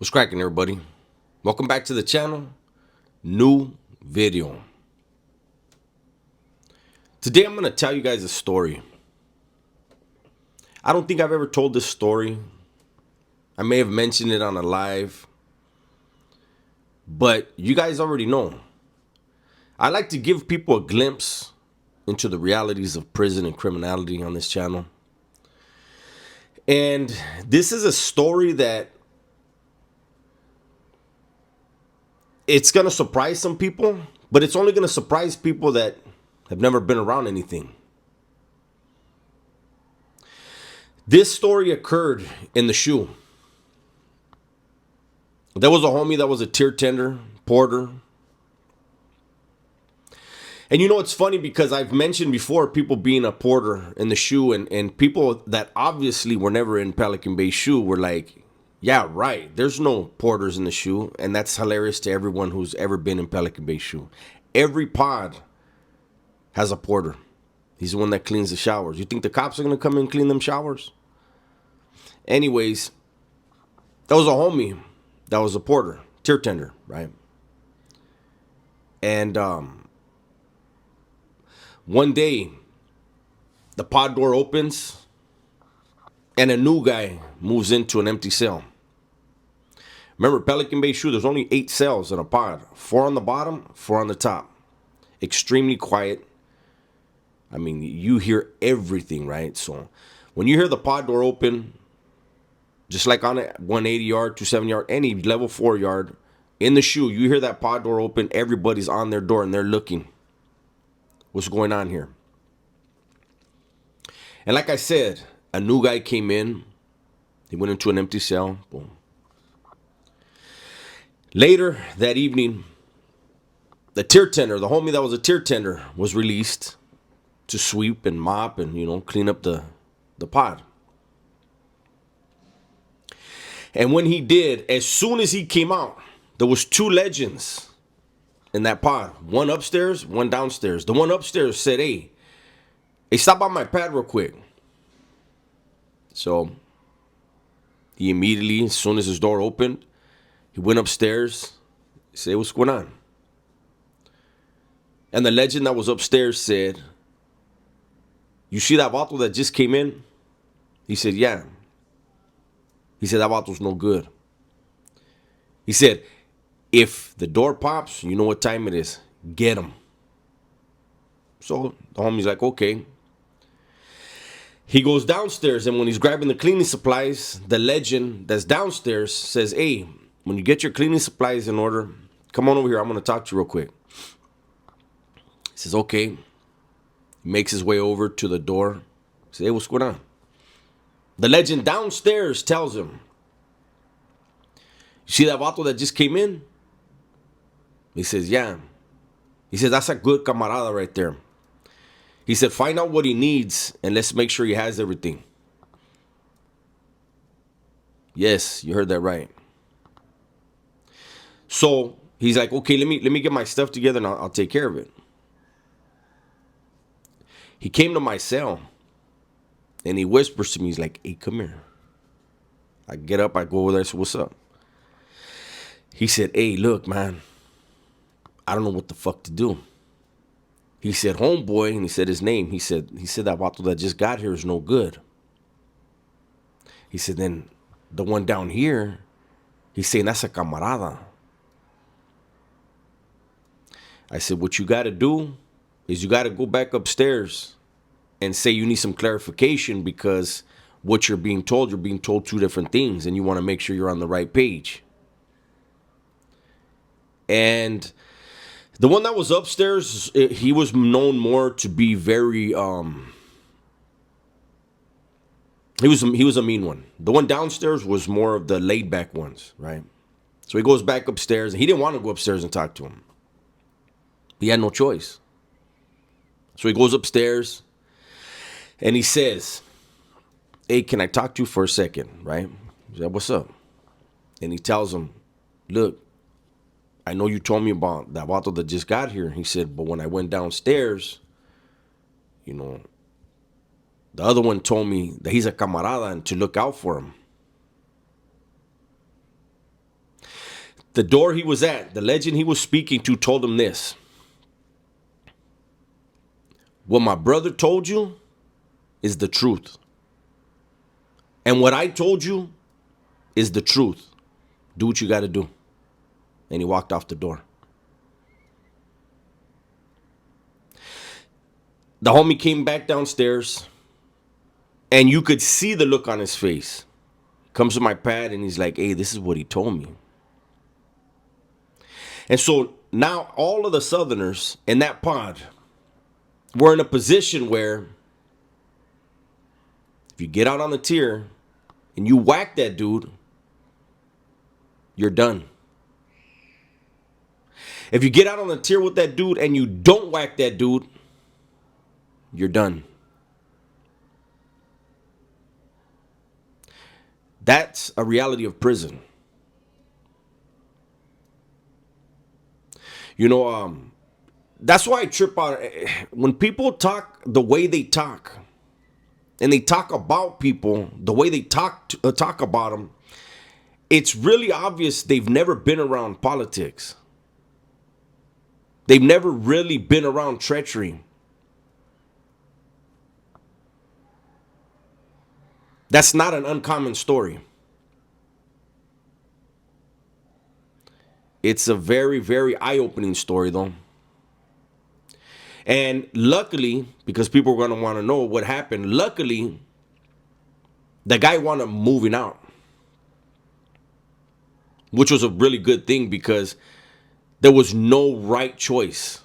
What's cracking, everybody? Welcome back to the channel. New video. Today I'm going to tell you guys a story. I don't think I've ever told this story. I may have mentioned it on a live, but you guys already know. I like to give people a glimpse into the realities of prison and criminality on this channel. And this is a story that it's going to surprise some people, but it's only going to surprise people that have never been around anything. This story occurred in the shoe. There was a homie that was a tier tender, porter. And you know, it's funny because I've mentioned before people being a porter in the shoe, and people that obviously were never in Pelican Bay shoe were like, yeah, right, there's no porters in the shoe. And that's hilarious to everyone who's ever been in Pelican Bay shoe. Every pod has a porter. He's the one that cleans the showers. You think the cops are going to come and clean them showers? Anyways, that was a homie that was a porter, tier tender, right? And one day, the pod door opens, and a new guy moves into an empty cell. Remember, Pelican Bay shoe, there's only 8 cells in a pod. 4 on the bottom, 4 on the top. Extremely quiet. I mean, you hear everything, right? So when you hear the pod door open, just like on a 180 yard, 270 yard, any level 4 yard, in the shoe, you hear that pod door open, everybody's on their door and they're looking. What's going on here? And like I said, a new guy came in. He went into an empty cell. Boom. Later that evening, the tier tender, the homie that was a tier tender, was released to sweep and mop and, clean up the pod. And when he did, as soon as he came out, there was 2 legends in that pod. One upstairs, one downstairs. The one upstairs said, hey, stop by my pad real quick. So he immediately, as soon as his door opened, he went upstairs. He said, what's going on? And the legend that was upstairs said, you see that bottle that just came in? He said, yeah. He said, that bottle's no good. He said, if the door pops, you know what time it is. Get him. So the homie's like, okay. He goes downstairs, and when he's grabbing the cleaning supplies, the legend that's downstairs says, hey, when you get your cleaning supplies in order, come on over here. I'm going to talk to you real quick. He says, okay. He makes his way over to the door. He says, hey, what's going on? The legend downstairs tells him, you see that bottle that just came in? He says, yeah. He says, that's a good camarada right there. He said, find out what he needs and let's make sure he has everything. Yes, you heard that right. So he's like, okay, let me get my stuff together and I'll take care of it. He came to my cell and he whispers to me, he's like, hey, come here. I get up, I go over there, I said, what's up? He said, hey, look, man, I don't know what the fuck to do. He said, homeboy, and he said his name. He said that bottle that just got here is no good. He said, then the one down here, he's saying that's a camarada. I said, what you got to do is you got to go back upstairs and say you need some clarification because what you're being told 2 different things, and you want to make sure you're on the right page. And the one that was upstairs, he was known more to be very, he was a mean one. The one downstairs was more of the laid back ones, right? So he goes back upstairs, and he didn't want to go upstairs and talk to him. He had no choice. So he goes upstairs, and he says, hey, can I talk to you for a second, right? He said, what's up? And he tells him, look, I know you told me about that bottle that just got here. He said, but when I went downstairs, the other one told me that he's a camarada and to look out for him. The door he was at, the legend he was speaking to told him this. What my brother told you is the truth. And what I told you is the truth. Do what you got to do. And he walked off the door. The homie came back downstairs, and you could see the look on his face. Comes to my pad, and he's like, hey, this is what he told me. And so now all of the Southerners in that pod were in a position where if you get out on the tier and you whack that dude, you're done. If you get out on the tier with that dude and you don't whack that dude, you're done. That's a reality of prison. You know, that's why I trip out when people talk the way they talk, and they talk about people the way they talk about them. It's really obvious they've never been around politics. They've never really been around treachery. That's not an uncommon story. It's a very, very eye-opening story, though. And luckily, because people are going to want to know what happened, luckily, the guy wound up moving out. Which was a really good thing because there was no right choice.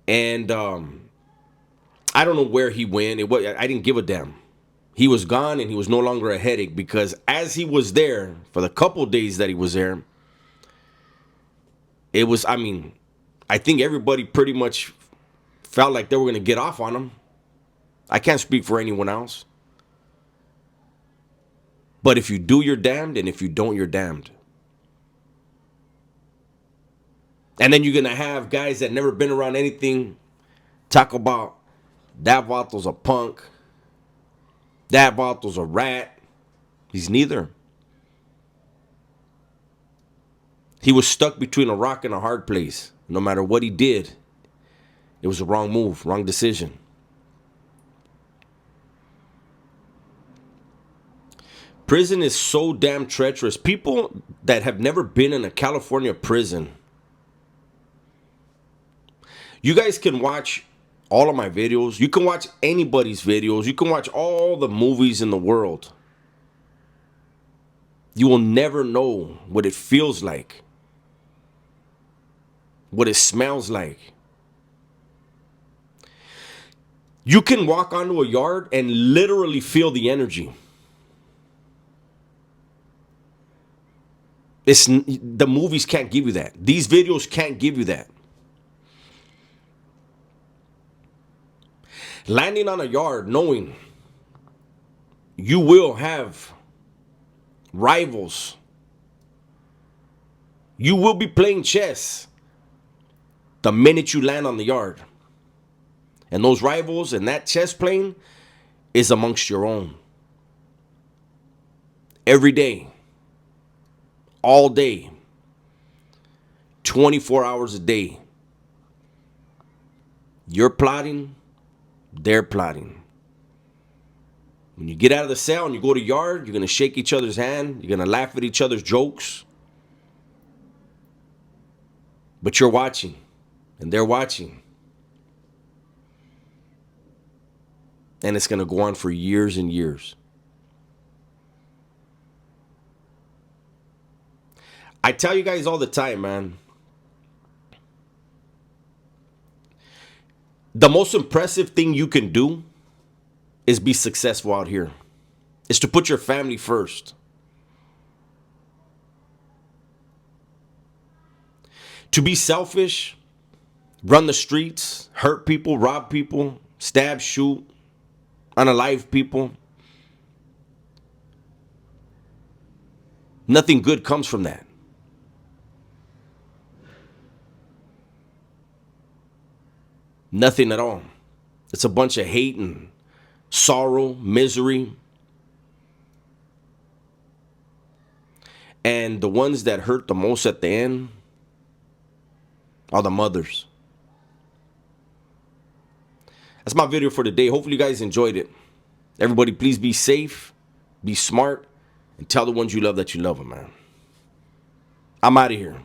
And I don't know where he went. I didn't give a damn. He was gone and he was no longer a headache because as he was there, for the couple days that he was there, it was, I think everybody pretty much felt like they were going to get off on him. I can't speak for anyone else. But if you do, you're damned. And if you don't, you're damned. And then you're going to have guys that never been around anything talk about that Vato's a punk. That Vato's a rat. He's neither. He was stuck between a rock and a hard place. No matter what he did, it was a wrong move, wrong decision. Prison is so damn treacherous. People that have never been in a California prison, you guys can watch all of my videos. You can watch anybody's videos. You can watch all the movies in the world. You will never know what it feels like, what it smells like. You can walk onto a yard and literally feel the energy. The movies can't give you that. These videos can't give you that. Landing on a yard knowing you will have rivals. You will be playing chess the minute you land on the yard. And those rivals and that chess playing is amongst your own. Every day. All day. 24 hours a day. You're plotting. They're plotting. When you get out of the cell and you go to yard, you're going to shake each other's hand. You're going to laugh at each other's jokes. But you're watching. And they're watching. And it's going to go on for years and years. I tell you guys all the time, man. The most impressive thing you can do is be successful out here. Is to put your family first. To be selfish, run the streets, hurt people, rob people, stab, shoot, unalive people. Nothing good comes from that. Nothing at all. It's a bunch of hate and sorrow, misery. And the ones that hurt the most at the end are the mothers. That's my video for today. Hopefully you guys enjoyed it. Everybody, please be safe, be smart, and tell the ones you love that you love them, man. I'm out of here.